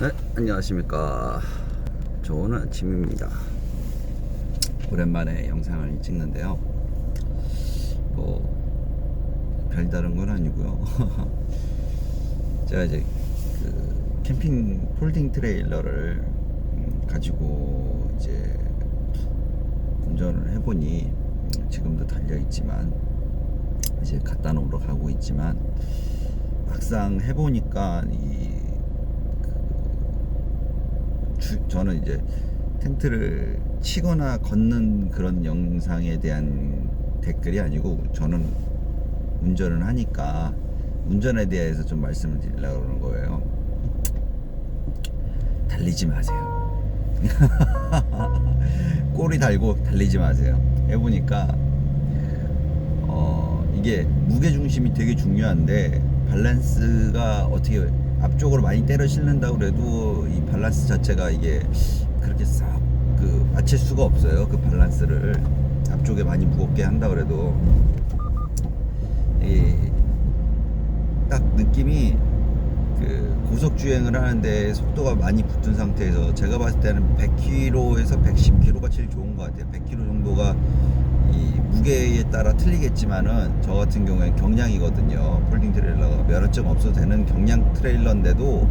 네, 안녕하십니까. 좋은 아침입니다. 오랜만에 영상을 찍는데요. 별다른 건 아니고요. 제가 이제 그 캠핑 폴딩 트레일러를 가지고 이제 운전을 해보니 지금도 달려있지만 이제 갖다 놓으러 가고 있지만 막상 해보니까 저는 이제 텐트를 치거나 걷는 그런 영상에 대한 댓글이 아니고, 저는 운전을 하니까 운전에 대해서 좀 말씀을 드리려고 그러는 거예요. 달리지 마세요. 꼬리 달고 달리지 마세요. 해보니까 이게 무게중심이 되게 중요한데, 밸런스가 어떻게 앞쪽으로 많이 때려 실는다고 그래도 이 밸런스 자체가 이게 그렇게 싹 맞출 수가 없어요. 그 밸런스를 앞쪽에 많이 무겁게 한다 그래도 딱 느낌이 고속 주행을 하는데 속도가 많이 붙은 상태에서, 제가 봤을 때는 100km에서 110km가 제일 좋은 것 같아요. 100km 정도가 이 무게에 따라 틀리겠지만은, 저 같은 경우에 경량이거든요. 폴딩 트레일러가 면허증 없어도 되는 경량 트레일러인데도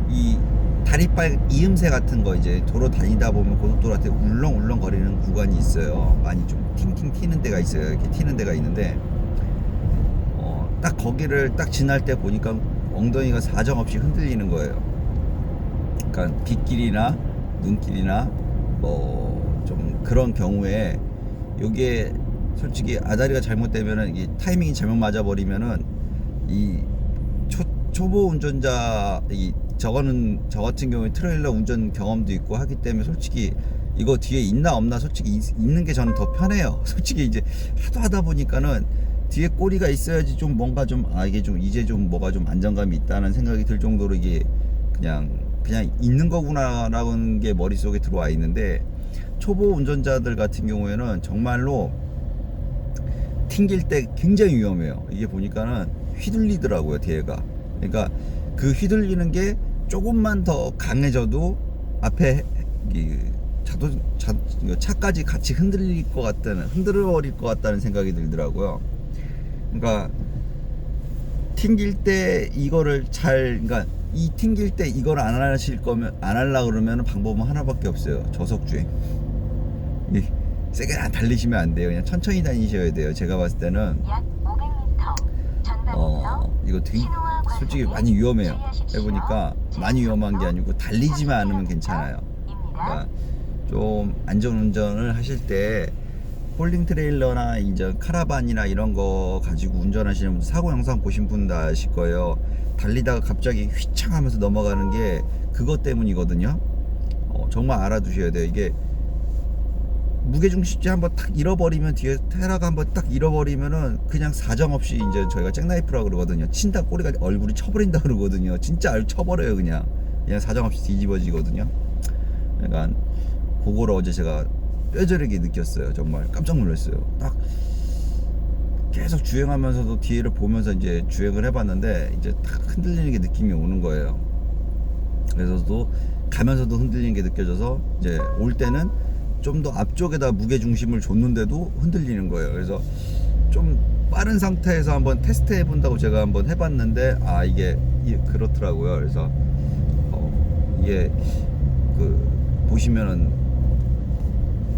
이 다리빨 이음새 같은 거, 이제 도로 다니다 보면 고속도로 한테 울렁울렁 거리는 구간이 있어요. 많이 좀 팅팅 튀는 데가 있어요. 이렇게 튀는 데가 있는데 딱 거기를 딱 지날 때 보니까 엉덩이가 사정없이 흔들리는 거예요. 그러니까 빗길이나 눈길이나 좀 그런 경우에, 요게 솔직히 아다리가 잘못되면은, 이 타이밍이 잘못 맞아버리면은 이 초보 운전자, 저 같은 경우에 트레일러 운전 경험도 있고 하기 때문에, 솔직히 이거 뒤에 있나 없나, 솔직히 있는 게 저는 더 편해요. 솔직히 이제 하도 하다 보니까는 뒤에 꼬리가 있어야지 좀 뭔가 좀 이게 좀 이제 좀 뭐가 좀 안정감이 있다는 생각이 들 정도로, 이게 그냥 있는 거구나라는 게 머릿속에 들어와 있는데, 초보 운전자들 같은 경우에는 정말로 튕길 때 굉장히 위험해요. 이게 보니까는 휘둘리더라고요, 뒤에가. 그러니까 그 휘둘리는 게 조금만 더 강해져도 앞에 차까지 같이 흔들어버릴 것 같다는 생각이 들더라고요. 그러니까 튕길 때 이거를 그러니까 이 튕길 때 이걸 안 하려고 그러면 방법은 하나밖에 없어요. 저속주행. 세게 달리시면 안 돼요. 그냥 천천히 다니셔야 돼요. 제가 봤을 때는 약 500m 이거 되게 솔직히 많이 위험해요. 해보니까 많이 위험한 게 아니고 달리지만 않으면 괜찮아요. 그러니까 좀 안전운전을 하실 때 폴딩 트레일러나 이제 카라반이나 이런 거 가지고 운전하시는 분들, 사고 영상 보신 분 다 아실 거예요. 달리다가 갑자기 휘창 하면서 넘어가는 게 그것 때문이거든요. 정말 알아두셔야 돼요. 이게 무게중심지 한번 탁 잃어버리면, 뒤에 테라가 한번 딱 잃어버리면은 그냥 사정없이, 이제 저희가 잭나이프라고 그러거든요. 친다 꼬리가 얼굴이 쳐버린다 그러거든요. 진짜 쳐버려요. 그냥 사정없이 뒤집어지거든요. 그러니까 그거를 어제 제가 뼈저리게 느꼈어요. 정말 깜짝 놀랐어요. 딱 계속 주행하면서도 뒤를 보면서 이제 주행을 해봤는데, 이제 딱 흔들리는 게 느낌이 오는 거예요. 그래서도 가면서도 흔들리는 게 느껴져서, 이제 올 때는 좀 더 앞쪽에다 무게 중심을 줬는데도 흔들리는 거예요. 그래서 좀 빠른 상태에서 한번 테스트 해본다고 제가 한번 해봤는데, 이게 그렇더라고요. 그래서 이게 보시면은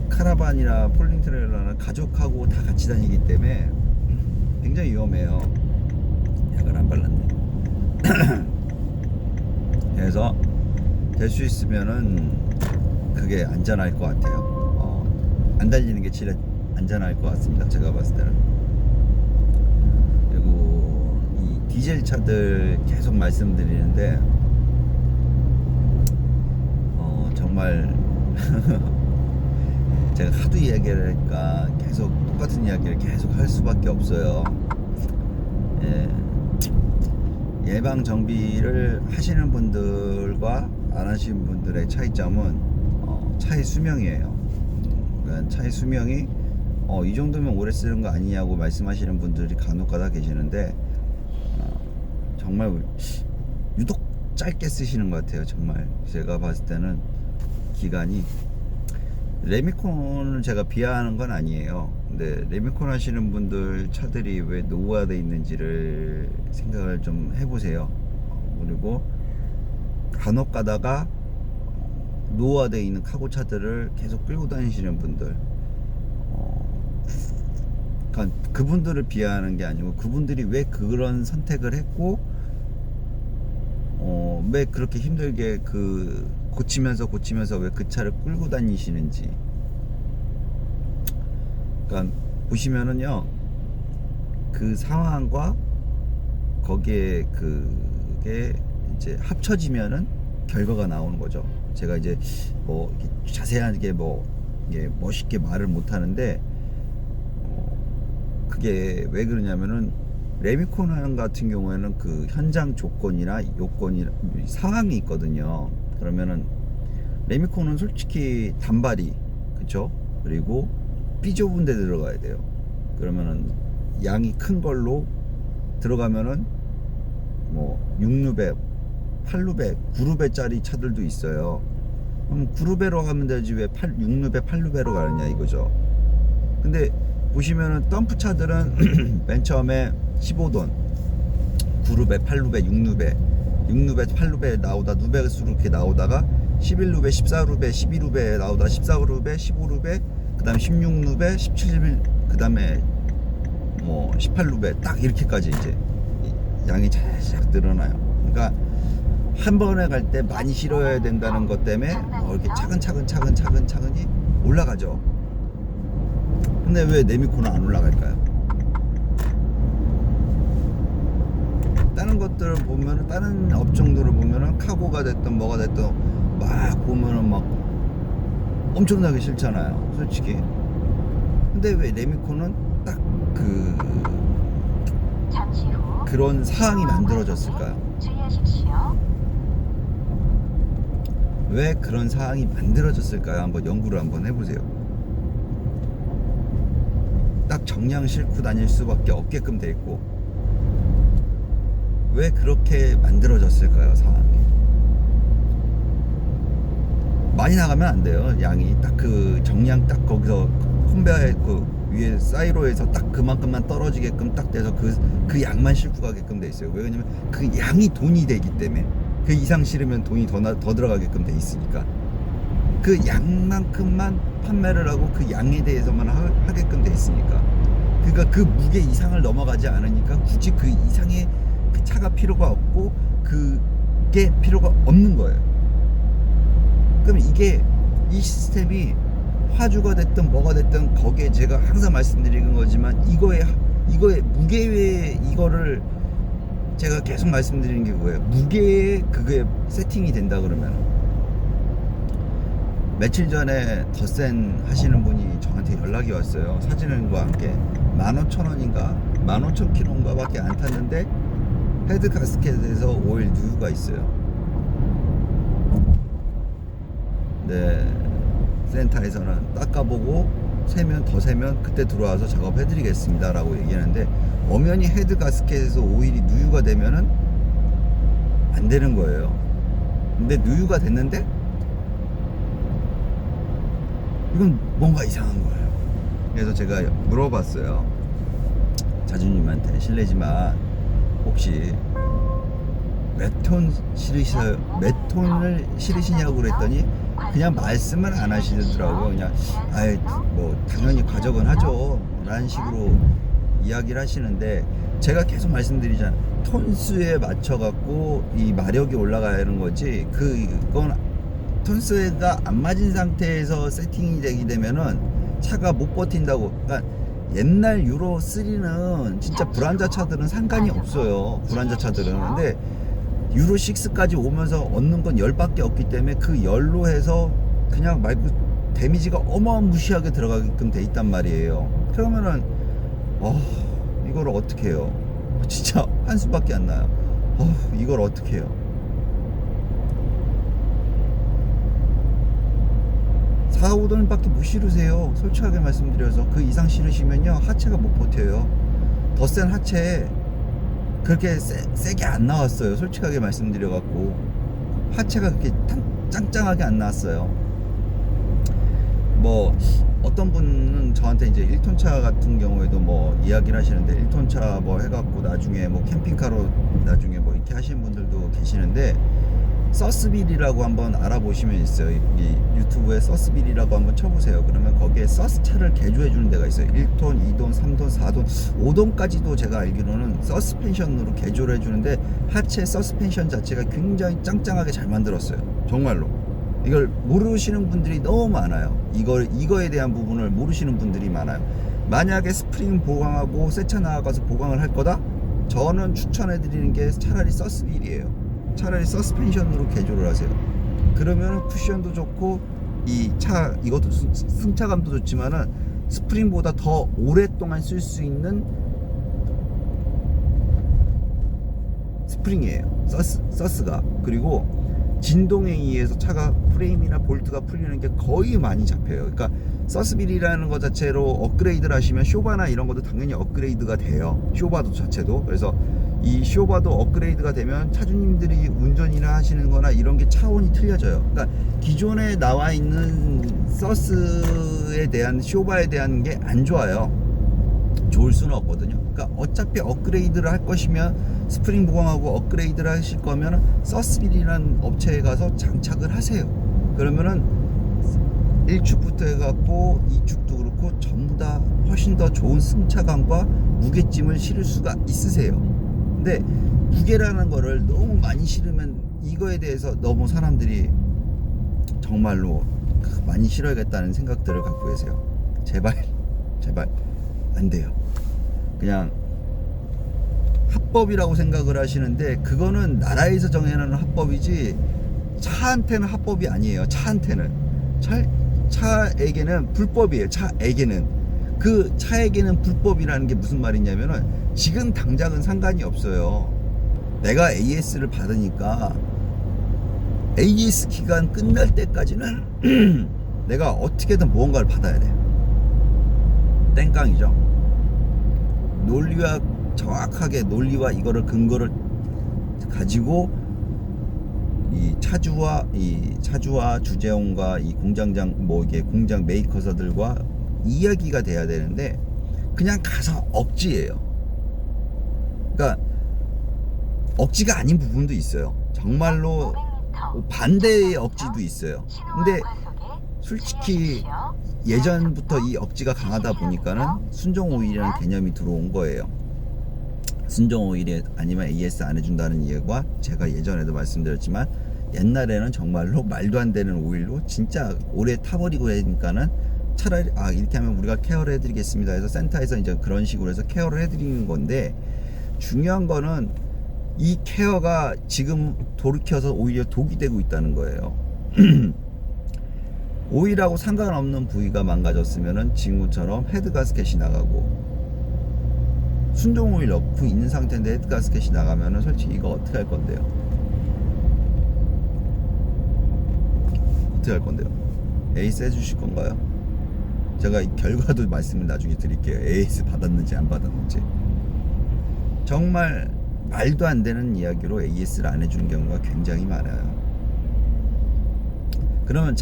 카라반이나 폴딩 트레일러는 가족하고 다 같이 다니기 때문에 굉장히 위험해요. 약을 안 발랐네. 그래서 될 수 있으면은 그게 안전할 것 같아요. 안 달리는 게 제일 안전할 것 같습니다. 제가 봤을 때는. 그리고 이 디젤 차들 계속 말씀드리는데, 정말 제가 하도 이야기를 하니까 계속 똑같은 이야기를 계속 할 수밖에 없어요. 예방 정비를 하시는 분들과 안 하시는 분들의 차이점은 차의 수명이에요. 그러니까 차의 수명이 이 정도면 오래 쓰는 거 아니냐고 말씀하시는 분들이 간혹가다 계시는데, 정말 유독 짧게 쓰시는 것 같아요. 정말 제가 봤을 때는 기간이, 레미콘을 제가 비하하는 건 아니에요. 근데 레미콘 하시는 분들 차들이 왜 노후화되어 있는지를 생각을 좀 해보세요. 그리고 간혹 가다가 노후화되어 있는 카고 차들을 계속 끌고 다니시는 분들, 그러니까 그분들을 비하하는 게 아니고 그분들이 왜 그런 선택을 했고 왜 그렇게 힘들게 고치면서 왜 그 차를 끌고 다니시는지. 그러니까 보시면은요, 그 상황과 거기에 그게 이제 합쳐지면은 결과가 나오는 거죠. 제가 이제 뭐 자세하게 이게 멋있게 말을 못 하는데, 그게 왜 그러냐면은 레미콘 같은 경우에는 그 현장 조건이나 요건이나 상황이 있거든요. 그러면은 레미콘은 솔직히 단발이, 그쵸? 그리고 삐 좁은 데 들어가야 돼요. 그러면은 양이 큰 걸로 들어가면은 뭐 6루베, 8루베, 9루베짜리 차들도 있어요. 그럼 9루베로 가면 되지 왜 6루베, 8루베로 가느냐 이거죠. 근데 보시면은 덤프 차들은 맨 처음에 15돈, 9루베, 8루베, 6루베, 8루베 나오다 누베수로 이렇게 나오다가 11루베, 14루베, 12루베 나오다 14루베, 15루베, 그 다음에 16루베, 17루베, 그 다음에 뭐 18루베, 딱 이렇게까지 이제 양이 자작 늘어나요. 그러니까 한 번에 갈 때 많이 실어야 된다는 것 때문에 이렇게 차근차근히 올라가죠. 근데 왜 레미콘은 안 올라갈까요? 다른 것들을 보면은, 다른 업종들을 보면은 카고가 됐든 뭐가 됐든 막 보면은 막 엄청나게 싫잖아요, 솔직히. 근데 왜 레미콘은 딱 그런 상황이 만들어졌을까요? 왜 그런 상황이 만들어졌을까요? 한번 연구를 한번 해보세요. 딱 정량 싣고 다닐 수밖에 없게끔 돼 있고, 왜 그렇게 만들어졌을까요? 상황이 많이 나가면 안 돼요. 양이 딱 그 정량 딱 거기서 컨베어에 그 위에 사이로에서 딱 그만큼만 떨어지게끔 딱 돼서 그 양만 싣고 가게끔 돼 있어요. 왜냐면 그 양이 돈이 되기 때문에, 그 이상 실으면 돈이 더 들어가게끔 돼 있으니까 그 양만큼만 판매를 하고 그 양에 대해서만 하게끔 돼 있으니까, 그러니까 그 무게 이상을 넘어가지 않으니까 굳이 그 이상의 그 차가 필요가 없고 그게 필요가 없는 거예요. 그럼 이 시스템이 화주가 됐든 뭐가 됐든, 거기에 제가 항상 말씀드리는 거지만 이거의 무게에, 이거를 제가 계속 말씀드리는 게 그거예요. 무게에 그게 세팅이 된다 그러면, 며칠 전에 덧센 하시는 분이 저한테 연락이 왔어요. 사진과 함께 15,000원인가 15,000km인가 밖에 안 탔는데 헤드 가스켓에서 오일 누유가 있어요. 네, 센터에서는 닦아보고 더 세면 그때 들어와서 작업해드리겠습니다 라고 얘기하는데, 엄연히 헤드 가스켓에서 오일이 누유가 되면은 안 되는 거예요. 근데 누유가 됐는데 이건 뭔가 이상한 거예요. 그래서 제가 물어봤어요, 자주님한테. 실례지만 혹시 몇 톤을 실으시냐고 그랬더니 그냥 말씀을 안 하시더라고요. 그냥 뭐 당연히 과적은 하죠 라는 식으로 이야기를 하시는데, 제가 계속 말씀드리잖아요. 톤수에 맞춰 갖고 이 마력이 올라가는 거지, 그건 톤수가 안 맞은 상태에서 세팅이 되게 되면은 차가 못 버틴다고. 그러니까 옛날 유로 3는 진짜 불안자 차들은 상관이 없어요, 불안자 차들은. 근데 유로 6까지 오면서 얻는 건 열밖에 없기 때문에 그 열로 해서 그냥 말고 데미지가 어마무시하게 들어가게끔 돼 있단 말이에요. 그러면은 이걸 어떻게 해요? 진짜 한숨밖에 안 나요. 이걸 어떻게 해요? 4, 5돈밖에 못 실으세요. 솔직하게 말씀드려서 그 이상 실으시면요 하체가 못 버텨요. 더 센 하체, 그렇게 세게 안 나왔어요. 솔직하게 말씀드려갖고 하체가 그렇게 짱짱하게 안 나왔어요. 뭐 어떤 분은 저한테 이제 1톤차 같은 경우에도 뭐 이야기를 하시는데 1톤차 뭐 해갖고 나중에 뭐 캠핑카로 나중에 뭐 이렇게 하시는 분들도 계시는데, 서스빌이라고 한번 알아보시면 있어요. 이 유튜브에 서스빌이라고 한번 쳐보세요. 그러면 거기에 서스차를 개조해 주는 데가 있어요. 1톤, 2톤, 3톤, 4톤, 5톤까지도 제가 알기로는 서스펜션으로 개조를 해주는데, 하체 서스펜션 자체가 굉장히 짱짱하게 잘 만들었어요. 정말로 이걸 모르시는 분들이 너무 많아요. 이거에 대한 부분을 모르시는 분들이 많아요. 만약에 스프링 보강하고 새 차 나가서 보강을 할 거다, 저는 추천해 드리는 게 차라리 서스빌이에요. 차라리 서스펜션으로 개조를 하세요. 그러면 쿠션도 좋고 이 차 이것도 승차감도 좋지만은 스프링보다 더 오랫동안 쓸 수 있는 스프링이에요. 서스가. 그리고 진동에 의해서 차가 프레임이나 볼트가 풀리는 게 거의 많이 잡혀요. 그러니까 서스빌이라는 것 자체로 업그레이드를 하시면 쇼바나 이런 것도 당연히 업그레이드가 돼요. 쇼바도 자체도. 그래서 이 쇼바도 업그레이드가 되면 차주님들이 운전이나 하시는 거나 이런 게 차원이 틀려져요. 그러니까 기존에 나와 있는 서스에 대한, 쇼바에 대한 게 안 좋아요. 좋을 수는 없거든요. 그러니까 어차피 업그레이드를 할 것이면, 스프링 보강하고 업그레이드를 하실 거면 서스빌이라는 업체에 가서 장착을 하세요. 그러면은 1축부터 해갖고 2축도 그렇고 전부 다 훨씬 더 좋은 승차감과 무게짐을 실을 수가 있으세요. 근데 무게라는 거를 너무 많이 실으면 이거에 대해서 너무 사람들이 정말로 많이 실어야겠다는 생각들을 갖고 계세요. 제발 안 돼요. 그냥 합법이라고 생각을 하시는데, 그거는 나라에서 정해놓은 합법이지 차한테는 합법이 아니에요. 차에게는 불법이에요. 그 차에게는 불법이라는 게 무슨 말이냐면은, 지금 당장은 상관이 없어요. 내가 AS를 받으니까 AS 기간 끝날 때까지는 내가 어떻게든 무언가를 받아야 돼. 땡깡이죠. 논리와 정확하게 논리와 이거를 근거를 가지고 이 차주와 주재원과 이 공장장 뭐 이게 공장 메이커사들과 이야기가 돼야 되는데, 그냥 가서 억지예요. 그러니까 억지가 아닌 부분도 있어요. 정말로 반대의 억지도 있어요. 근데 솔직히 예전부터 이 억지가 강하다 보니까는 순정 오일이라는 개념이 들어온 거예요. 순정 오일이 아니면 AS 안 해준다는 이유가, 제가 예전에도 말씀드렸지만 옛날에는 정말로 말도 안 되는 오일로 진짜 오래 타버리고 하니까는 차라리 이렇게 하면 우리가 케어를 해드리겠습니다 해서 센터에서 이제 그런 식으로 해서 케어를 해드리는 건데, 중요한 거는 이 케어가 지금 돌이켜서 오히려 독이 되고 있다는 거예요. 오일하고 상관없는 부위가 망가졌으면은 지금처럼 헤드 가스켓이 나가고, 순정 오일 넣고 있는 상태인데 헤드 가스켓이 나가면은 솔직히 이거 어떻게 할 건데요? 어떻게 할 건데요? 에이스 해주실 건가요? 제가 이 결과도 말씀을 나중에 드릴게요. 에이스 받았는지 안 받았는지. 정말 말도 안 되는 이야기로 AS를 안 해주는 경우가 굉장히 많아요. 그러면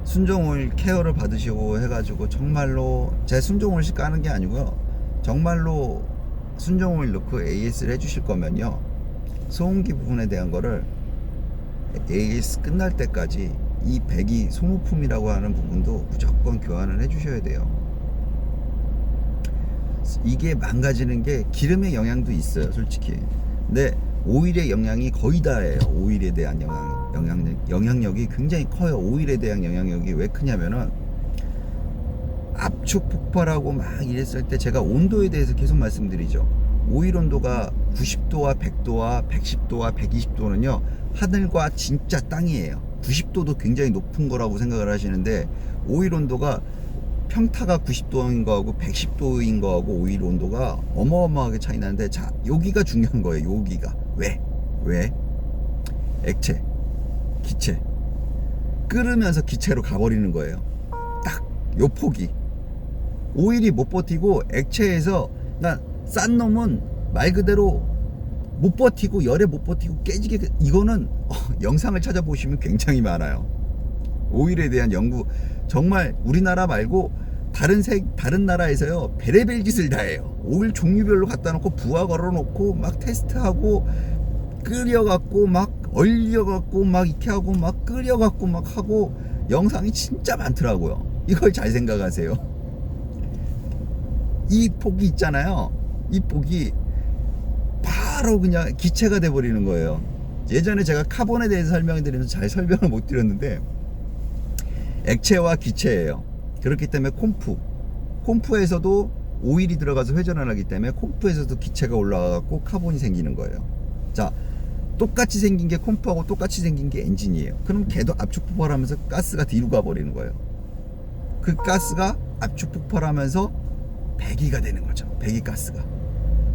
순정 오일 케어를 받으시고 해가지고, 정말로 제 순정 오일씩 까는 게 아니고요, 정말로 순정 오일 넣고 AS를 해주실 거면요, 소음기 부분에 대한 거를 AS 끝날 때까지 이 배기 소모품이라고 하는 부분도 무조건 교환을 해주셔야 돼요. 이게 망가지는 게 기름의 영향도 있어요, 솔직히. 근데 오일의 영향이 거의 다예요. 오일에 대한 영향력이 굉장히 커요. 오일에 대한 영향력이 왜 크냐면은, 압축 폭발하고 막 이랬을 때 제가 온도에 대해서 계속 말씀드리죠. 오일 온도가 90도와 100도와 110도와 120도는요 하늘과 진짜 땅이에요. 90도도 굉장히 높은 거라고 생각을 하시는데, 오일 온도가 평타가 90도인 거하고 110도인 거하고 오일 온도가 어마어마하게 차이 나는데, 자, 여기가 중요한 거예요. 여기가 왜 액체, 기체 끓으면서 기체로 가버리는 거예요. 딱 요 폭이. 오일이 못 버티고 액체에서, 싼 놈은 말 그대로 못 버티고 열에 못 버티고 깨지게 이거는 영상을 찾아보시면 굉장히 많아요. 오일에 대한 연구 정말 우리나라 말고 다른 나라에서요 베레벨 짓을 다 해요. 오일 종류별로 갖다 놓고 부하 걸어 놓고 막 테스트하고 끓여갖고 막 얼려갖고 막 이렇게 하고 막 끓여갖고 막 하고 영상이 진짜 많더라고요. 이걸 잘 생각하세요. 이 폭이 있잖아요. 이 폭이 바로 그냥 기체가 돼버리는 거예요. 예전에 제가 카본에 대해서 설명을 드리면서 잘 설명을 못 드렸는데 액체와 기체예요. 그렇기 때문에 콤프에서도 오일이 들어가서 회전을 하기 때문에 콤프에서도 기체가 올라가고 카본이 생기는 거예요. 자, 똑같이 생긴 게 콤프하고 똑같이 생긴 게 엔진이에요. 그럼 걔도 압축 폭발하면서 가스가 뒤로 가버리는 거예요. 그 가스가 압축 폭발하면서 배기가 되는 거죠. 배기가스가.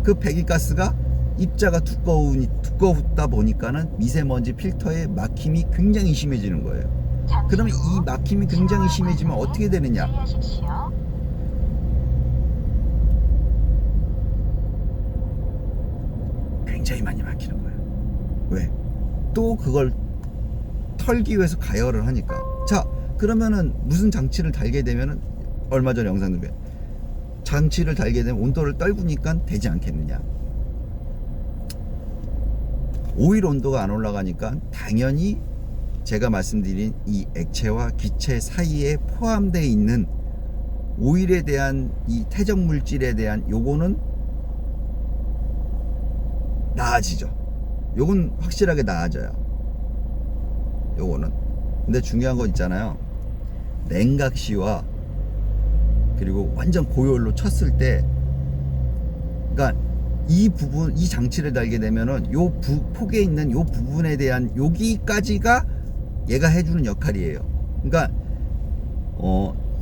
그 배기가스가 입자가 두껍다 보니까는 미세먼지 필터의 막힘이 굉장히 심해지는 거예요. 그러면 이 막힘이 굉장히 심해지면 어떻게 되느냐? 굉장히 많이 막히는 거예요. 왜? 또 그걸 털기 위해서 가열을 하니까. 자, 그러면은 무슨 장치를 달게 되면은 얼마 전에 영상 중에 장치를 달게 되면 온도를 떨구니까 되지 않겠느냐? 오일 온도가 안 올라가니까 당연히 제가 말씀드린 이 액체와 기체 사이에 포함되어 있는 오일에 대한 이 태적 물질에 대한 요거는 나아지죠. 요건 확실하게 나아져요. 요거는. 근데 중요한 거 있잖아요. 냉각시와 그리고 완전 고열로 쳤을 때, 그러니까 이 부분, 이 장치를 달게 되면은 요 폭에 있는 요 부분에 대한 여기까지가 얘가 해주는 역할이에요. 그러니까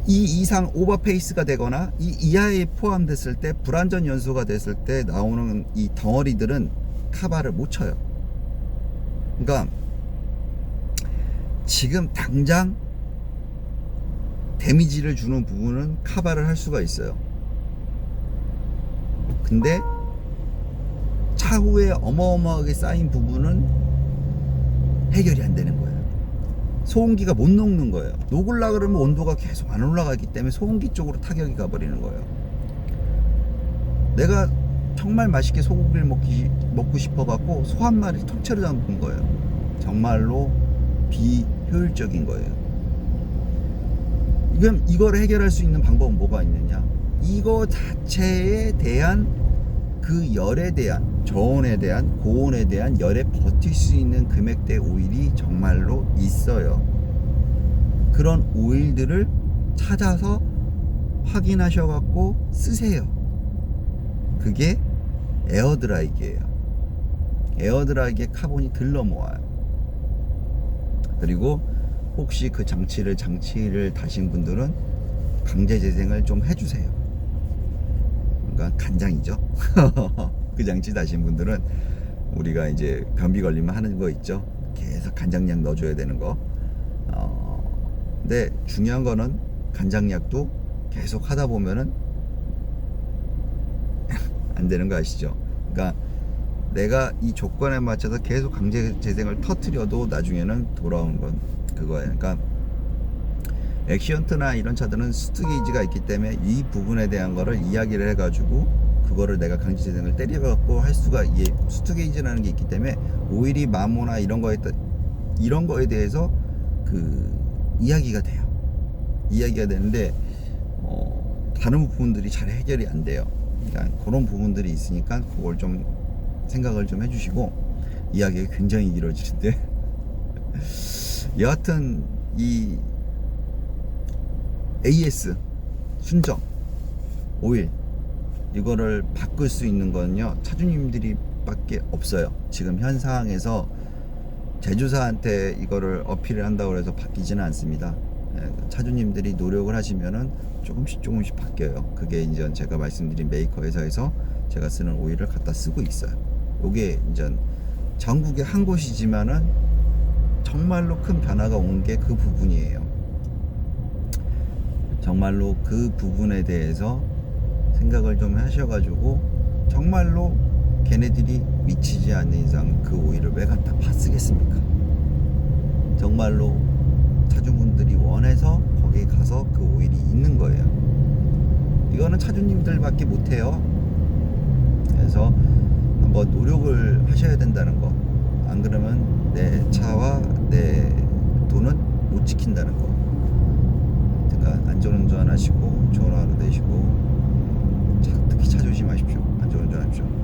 이 이상 오버페이스가 되거나 이 이하에 포함됐을 때, 불완전 연소가 됐을 때 나오는 이 덩어리들은 카바를 못 쳐요. 그러니까 지금 당장 데미지를 주는 부분은 카바를 할 수가 있어요. 근데 차후에 어마어마하게 쌓인 부분은 해결이 안 되는 거예요. 소음기가 못 녹는 거예요. 녹으려 그러면 온도가 계속 안 올라가기 때문에 소음기 쪽으로 타격이 가버리는 거예요. 내가 정말 맛있게 소고기를 먹고 싶어갖고 소 한 마리 통째로 잡은 거예요. 정말로 비효율적인 거예요. 그럼 이걸 해결할 수 있는 방법은 뭐가 있느냐? 이거 자체에 대한 그 열에 대한, 저온에 대한, 고온에 대한 열에 버틸 수 있는 금액대 오일이 정말로 있어요. 그런 오일들을 찾아서 확인하셔갖고 쓰세요. 그게 에어드라이기예요. 에어드라이기에 카본이 들러 모아요. 그리고 혹시 그 장치를 다신 분들은 강제 재생을 좀 해주세요. 그러니까 간장이죠. 그 장치 다신 분들은 우리가 이제 변비 걸리면 하는 거 있죠. 계속 간장약 넣어줘야 되는 거. 근데 중요한 거는 간장약도 계속 하다 보면은 안 되는 거 아시죠? 그러니까 내가 이 조건에 맞춰서 계속 강제 재생을 터트려도 나중에는 돌아오는 건 그거예요. 그러니까 액시언트나 이런 차들은 수트 게이지가 있기 때문에 이 부분에 대한 거를 이야기를 해가지고 그거를 내가 강제 재생을 때려갖고 할 수가, 이게 수트 게이지라는 게 있기 때문에 오일이 마모나 이런 거에 대해서 그 이야기가 돼요. 이야기가 되는데 다른 부분들이 잘 해결이 안 돼요. 그러니까 그런 부분들이 있으니까 그걸 좀 생각을 좀 해주시고, 이야기가 굉장히 길어지는데 여하튼 이 AS 순정 오일 이거를 바꿀 수 있는 건요 차주님들이 밖에 없어요. 지금 현 상황에서 제조사한테 이거를 어필을 한다고 해서 바뀌지는 않습니다. 차주님들이 노력을 하시면은 조금씩 바뀌어요. 그게 이제 제가 말씀드린 메이커 회사에서 제가 쓰는 오일을 갖다 쓰고 있어요. 요게 이제 전국에 한 곳이지만은 정말로 큰 변화가 온 게 그 부분이에요. 정말로 그 부분에 대해서 생각을 좀 하셔가지고 정말로 걔네들이 미치지 않는 이상 그 오일을 왜 갖다 파쓰겠습니까? 정말로 차주분들이 원해서 거기에 가서 그 오일이 있는 거예요. 이거는 차주님들밖에 못해요. 그래서 한번 노력을 하셔야 된다는 거. 안 그러면 내 차와 내 돈은 못 지킨다는 거. 그러니까 안전운전 하시고 좋은 하루 되시고 특히 차 조심하십시오. 안전운전 하십시오.